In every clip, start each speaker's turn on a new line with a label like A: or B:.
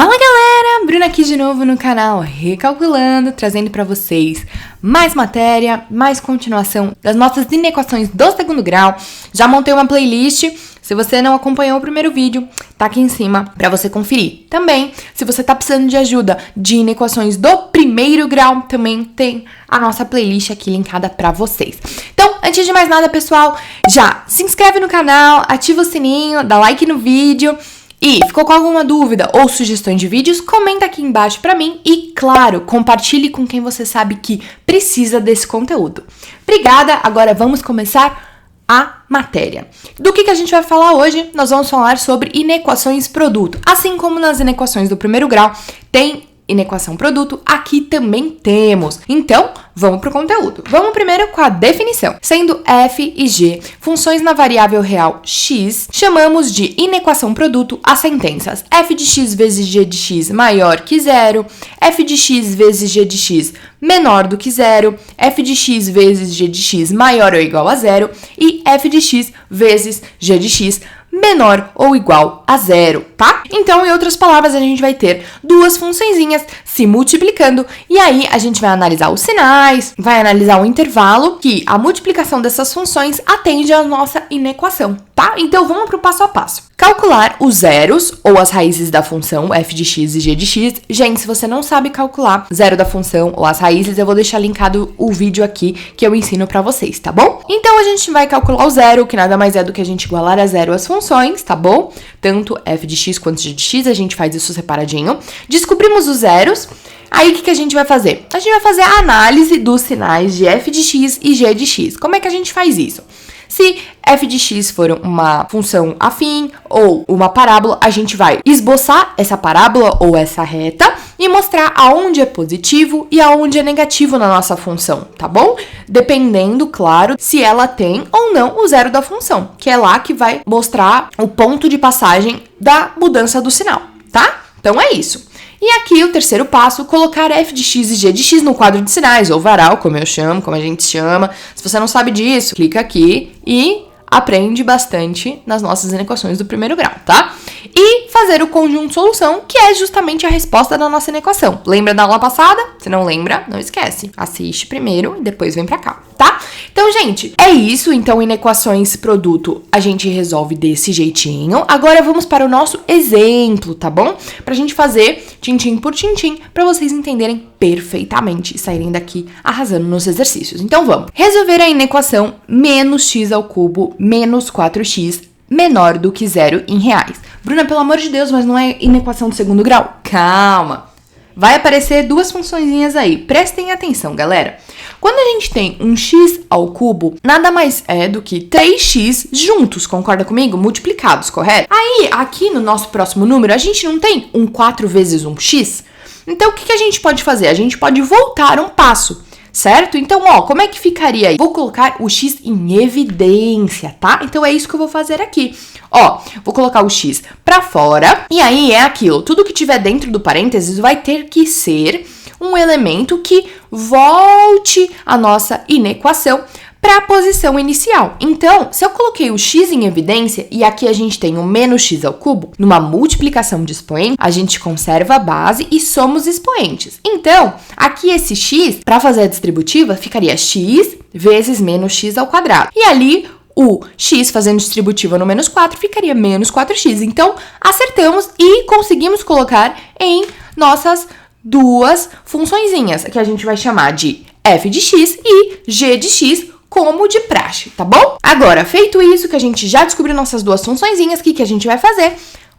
A: Fala galera, Bruna aqui de novo no canal Recalculando, trazendo pra vocês mais matéria, mais continuação das nossas inequações do segundo grau. Já montei uma playlist, se você não acompanhou o primeiro vídeo, tá aqui em cima pra você conferir. Também, se você tá precisando de ajuda de inequações do primeiro grau, também tem a nossa playlist aqui linkada pra vocês. Então, antes de mais nada, pessoal, já se inscreve no canal, ativa o sininho, dá like no vídeo. E ficou com alguma dúvida ou sugestões de vídeos? Comenta aqui embaixo pra mim e, claro, compartilhe com quem você sabe que precisa desse conteúdo. Obrigada, agora vamos começar a matéria. Do que a gente vai falar hoje? Nós vamos falar sobre inequações produto. Assim como nas inequações do primeiro grau, tem inequação produto, aqui também temos. Então, vamos para o conteúdo. Vamos primeiro com a definição. Sendo f e g funções na variável real x, chamamos de inequação produto as sentenças f de x vezes g de x maior que zero, f de x vezes g de x menor do que zero, f de x vezes g de x maior ou igual a zero e f de x vezes g de x menor ou igual a zero, tá? Então, em outras palavras, a gente vai ter duas funçõezinhas se multiplicando e aí a gente vai analisar os sinais, vai analisar o intervalo que a multiplicação dessas funções atende à nossa inequação, tá? Então, vamos para o passo a passo. Calcular os zeros ou as raízes da função f de x e g de x. Gente, se você não sabe calcular zero da função ou as raízes, eu vou deixar linkado o vídeo aqui que eu ensino pra vocês, tá bom? Então, a gente vai calcular o zero, que nada mais é do que a gente igualar a zero as funções, tá bom? Tanto f de x quanto g de x, a gente faz isso separadinho. Descobrimos os zeros. Aí, o que a gente vai fazer? A gente vai fazer a análise dos sinais de f de x e g de x. Como é que a gente faz isso? Se f de x for uma função afim ou uma parábola, a gente vai esboçar essa parábola ou essa reta e mostrar aonde é positivo e aonde é negativo na nossa função, tá bom? Dependendo, claro, se ela tem ou não o zero da função, que é lá que vai mostrar o ponto de passagem da mudança do sinal, tá? Então é isso. E aqui o terceiro passo, colocar f de x e g de x no quadro de sinais, ou varal, como eu chamo, como a gente chama. Se você não sabe disso, clica aqui e aprende bastante nas nossas inequações do primeiro grau, tá? E fazer o conjunto solução, que é justamente a resposta da nossa inequação. Lembra da aula passada? Se não lembra, não esquece. Assiste primeiro e depois vem pra cá, tá? Então, gente, é isso. Então, inequações produto a gente resolve desse jeitinho. Agora, vamos para o nosso exemplo, tá bom? Pra gente fazer tintim por tintim, pra vocês entenderem perfeitamente e saírem daqui arrasando nos exercícios. Então, vamos. Resolver a inequação menos x ao cubo menos 4x menor do que zero em reais. Bruna, pelo amor de Deus, mas não é inequação do segundo grau? Calma. Vai aparecer duas funçõezinhas aí. Prestem atenção, galera. Quando a gente tem um x ao cubo, nada mais é do que 3x juntos, concorda comigo? Multiplicados, correto? Aí, aqui no nosso próximo número, a gente não tem um 4 vezes um x? Então, o que a gente pode fazer? A gente pode voltar um passo, certo? Então, ó, como é que ficaria aí? Vou colocar o x em evidência, tá? Então, é isso que eu vou fazer aqui. Ó, vou colocar o x pra fora, e aí é aquilo. Tudo que tiver dentro do parênteses vai ter que ser um elemento que volte a nossa inequação para a posição inicial. Então, se eu coloquei o x em evidência, e aqui a gente tem o menos x ao cubo, numa multiplicação de expoente, a gente conserva a base e somos expoentes. Então, aqui esse x, para fazer a distributiva, ficaria x vezes menos x ao quadrado. E ali, o x fazendo distributiva no menos 4 ficaria menos 4x. Então, acertamos e conseguimos colocar em nossas duas funçõezinhas, que a gente vai chamar de f de x e g de x, como de praxe, tá bom? Agora, feito isso, que a gente já descobriu nossas duas funçõezinhas, o que a gente vai fazer?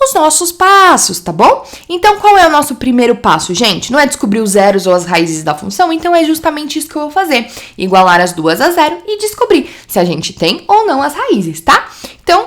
A: Os nossos passos, tá bom? Então, qual é o nosso primeiro passo, gente? Não é descobrir os zeros ou as raízes da função, então é justamente isso que eu vou fazer. Igualar as duas a zero e descobrir se a gente tem ou não as raízes, tá? Então,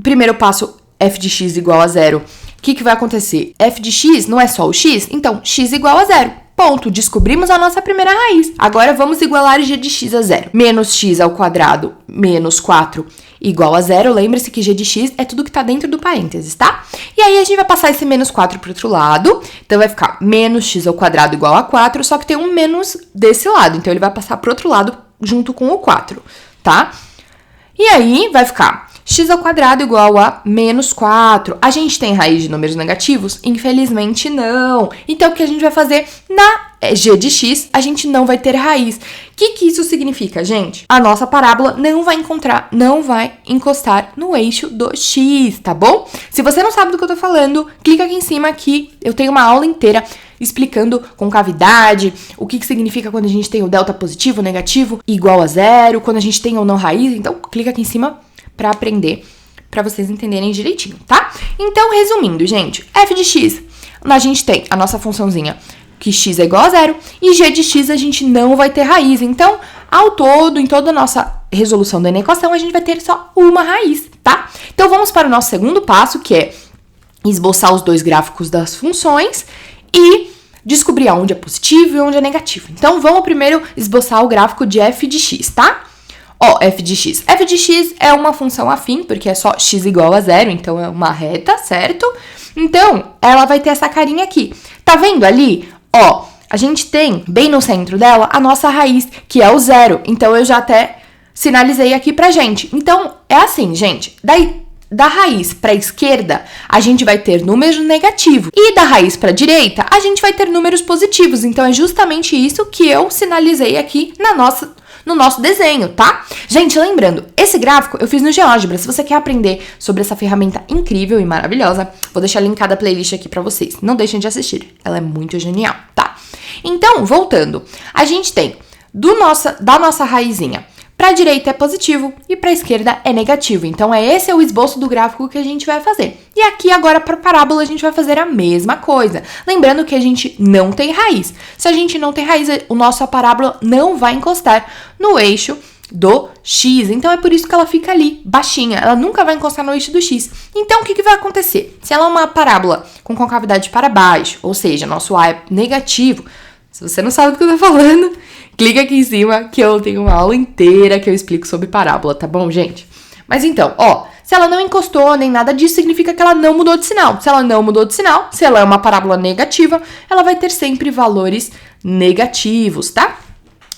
A: primeiro passo, f de x igual a zero. O que vai acontecer? F de x não é só o x? Então, x igual a zero. Ponto. Descobrimos a nossa primeira raiz. Agora, vamos igualar g de x a zero. Menos x ao quadrado menos 4 igual a zero. Lembre-se que g de x é tudo que está dentro do parênteses, tá? E aí, a gente vai passar esse menos 4 para o outro lado. Então, vai ficar menos x ao quadrado igual a 4, só que tem um menos desse lado. Então, ele vai passar para o outro lado junto com o 4, tá? E aí, vai ficar x ao quadrado igual a menos 4. A gente tem raiz de números negativos? Infelizmente não. Então, o que a gente vai fazer na g de x, a gente não vai ter raiz. O que isso significa, gente? A nossa parábola não vai encostar no eixo do x, tá bom? Se você não sabe do que eu tô falando, clica aqui em cima que eu tenho uma aula inteira explicando concavidade, o que significa quando a gente tem o delta positivo, negativo, igual a zero, quando a gente tem ou não raiz. Então, clica aqui em cima pra aprender, pra vocês entenderem direitinho, tá? Então, resumindo, gente, f de x, a gente tem a nossa funçãozinha que x é igual a zero, e g de x a gente não vai ter raiz. Então, ao todo, em toda a nossa resolução da equação, a gente vai ter só uma raiz, tá? Então, vamos para o nosso segundo passo, que é esboçar os dois gráficos das funções e descobrir onde é positivo e onde é negativo. Então, vamos primeiro esboçar o gráfico de f de x, tá? Ó, f de x. F de x é uma função afim, porque é só x igual a zero, então é uma reta, certo? Então, ela vai ter essa carinha aqui. Tá vendo ali? Ó, a gente tem, bem no centro dela, a nossa raiz, que é o zero. Então, eu já até sinalizei aqui pra gente. Então, é assim, gente. Daí, da raiz para a esquerda, a gente vai ter números negativos. E da raiz para a direita, a gente vai ter números positivos. Então, é justamente isso que eu sinalizei aqui no nosso desenho, tá? Gente, lembrando, esse gráfico eu fiz no GeoGebra. Se você quer aprender sobre essa ferramenta incrível e maravilhosa, vou deixar linkada a playlist aqui pra vocês. Não deixem de assistir, ela é muito genial, tá? Então, voltando, a gente tem da nossa raizinha, pra direita é positivo e pra esquerda é negativo. Então, esse é o esboço do gráfico que a gente vai fazer. E aqui, agora, pra parábola, a gente vai fazer a mesma coisa. Lembrando que a gente não tem raiz. Se a gente não tem raiz, a nossa parábola não vai encostar no eixo do x. Então, é por isso que ela fica ali, baixinha. Ela nunca vai encostar no eixo do x. Então, o que vai acontecer? Se ela é uma parábola com concavidade para baixo, ou seja, nosso a é negativo, se você não sabe do que eu tô falando, clica aqui em cima que eu tenho uma aula inteira que eu explico sobre parábola, tá bom, gente? Mas então, ó, se ela não encostou nem nada disso, significa que ela não mudou de sinal. Se ela não mudou de sinal, se ela é uma parábola negativa, ela vai ter sempre valores negativos, tá?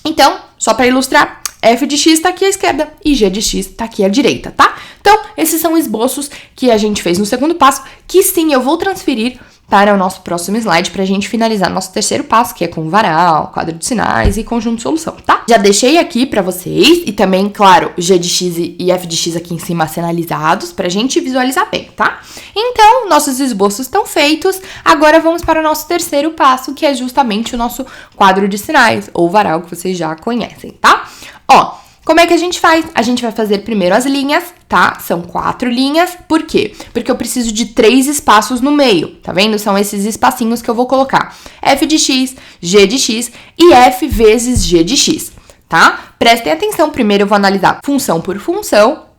A: Então, só para ilustrar, f de x tá aqui à esquerda e g de x tá aqui à direita, tá? Então, esses são esboços que a gente fez no segundo passo, que sim, eu vou transferir para o nosso próximo slide pra gente finalizar nosso terceiro passo, que é com varal, quadro de sinais e conjunto de solução, tá? Já deixei aqui pra vocês e também, claro, g de x e f de x aqui em cima sinalizados pra gente visualizar bem, tá? Então, nossos esboços estão feitos. Agora vamos para o nosso terceiro passo, que é justamente o nosso quadro de sinais, ou varal, que vocês já conhecem, tá? Ó, como é que a gente faz? A gente vai fazer primeiro as linhas, tá? São 4 linhas. Por quê? Porque eu preciso de 3 espaços no meio, tá vendo? São esses espacinhos que eu vou colocar. F de x, g de x e f vezes g de x, tá? Prestem atenção, primeiro eu vou analisar função por função,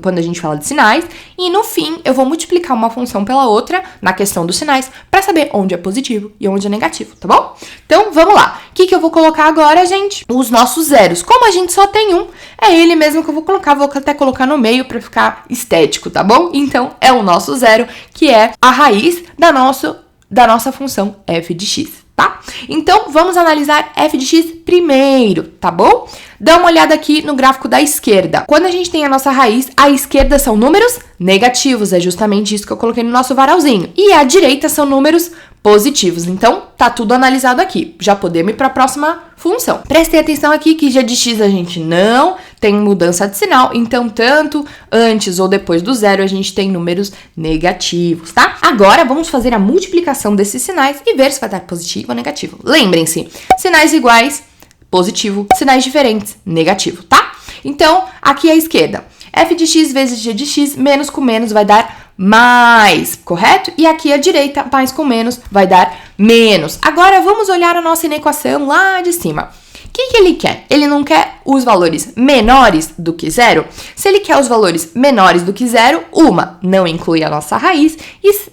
A: quando a gente fala de sinais, e no fim eu vou multiplicar uma função pela outra na questão dos sinais para saber onde é positivo e onde é negativo, tá bom? Então, vamos lá. O que eu vou colocar agora, gente? Os nossos zeros. Como a gente só tem um, é ele mesmo que eu vou colocar. Vou até colocar no meio para ficar estético, tá bom? Então, é o nosso zero, que é a raiz da nossa função f de x, tá? Então, vamos analisar f de x primeiro, tá bom? Dá uma olhada aqui no gráfico da esquerda. Quando a gente tem a nossa raiz, à esquerda são números negativos. É justamente isso que eu coloquei no nosso varalzinho. E à direita são números positivos. Então, tá tudo analisado aqui. Já podemos ir para a próxima função. Prestem atenção aqui que g de x a gente não tem mudança de sinal. Então, tanto antes ou depois do zero, a gente tem números negativos, tá? Agora, vamos fazer a multiplicação desses sinais e ver se vai dar positivo ou negativo. Lembrem-se, sinais iguais, positivo, sinais diferentes, negativo, tá? Então, aqui à esquerda, f de x vezes g de x, menos com menos vai dar mais, correto? E aqui à direita, mais com menos vai dar menos. Agora, vamos olhar a nossa inequação lá de cima. O que ele quer? Ele não quer os valores menores do que zero? Se ele quer os valores menores do que zero, uma não inclui a nossa raiz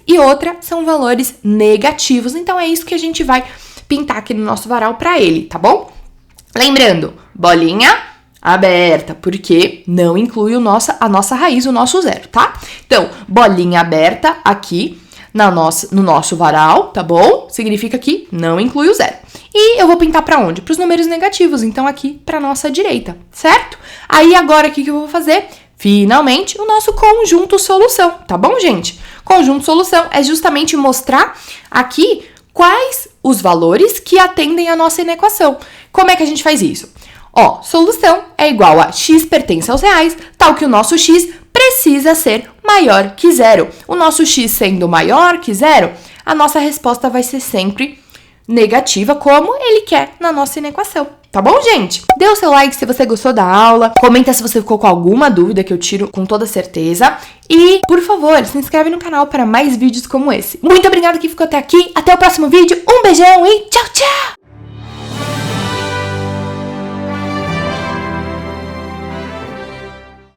A: e outra são valores negativos. Então, é isso que a gente vai pintar aqui no nosso varal para ele, tá bom? Lembrando, bolinha aberta, porque não inclui a nossa raiz, o nosso zero, tá? Então, bolinha aberta aqui no nosso varal, tá bom? Significa que não inclui o zero. E eu vou pintar para onde? Para os números negativos, então aqui para nossa direita, certo? Aí agora, o que eu vou fazer? finalmente, o nosso conjunto solução, tá bom, gente? Conjunto solução é justamente mostrar aqui quais os valores que atendem a nossa inequação. Como é que a gente faz isso? Ó, solução é igual a x pertence aos reais, tal que o nosso x precisa ser maior que zero. O nosso x sendo maior que zero, a nossa resposta vai ser sempre negativa, como ele quer na nossa inequação. Tá bom, gente? Dê o seu like se você gostou da aula, comenta se você ficou com alguma dúvida, que eu tiro com toda certeza. E, por favor, se inscreve no canal para mais vídeos como esse. Muito obrigada que ficou até aqui, até o próximo vídeo, um beijão e tchau, tchau!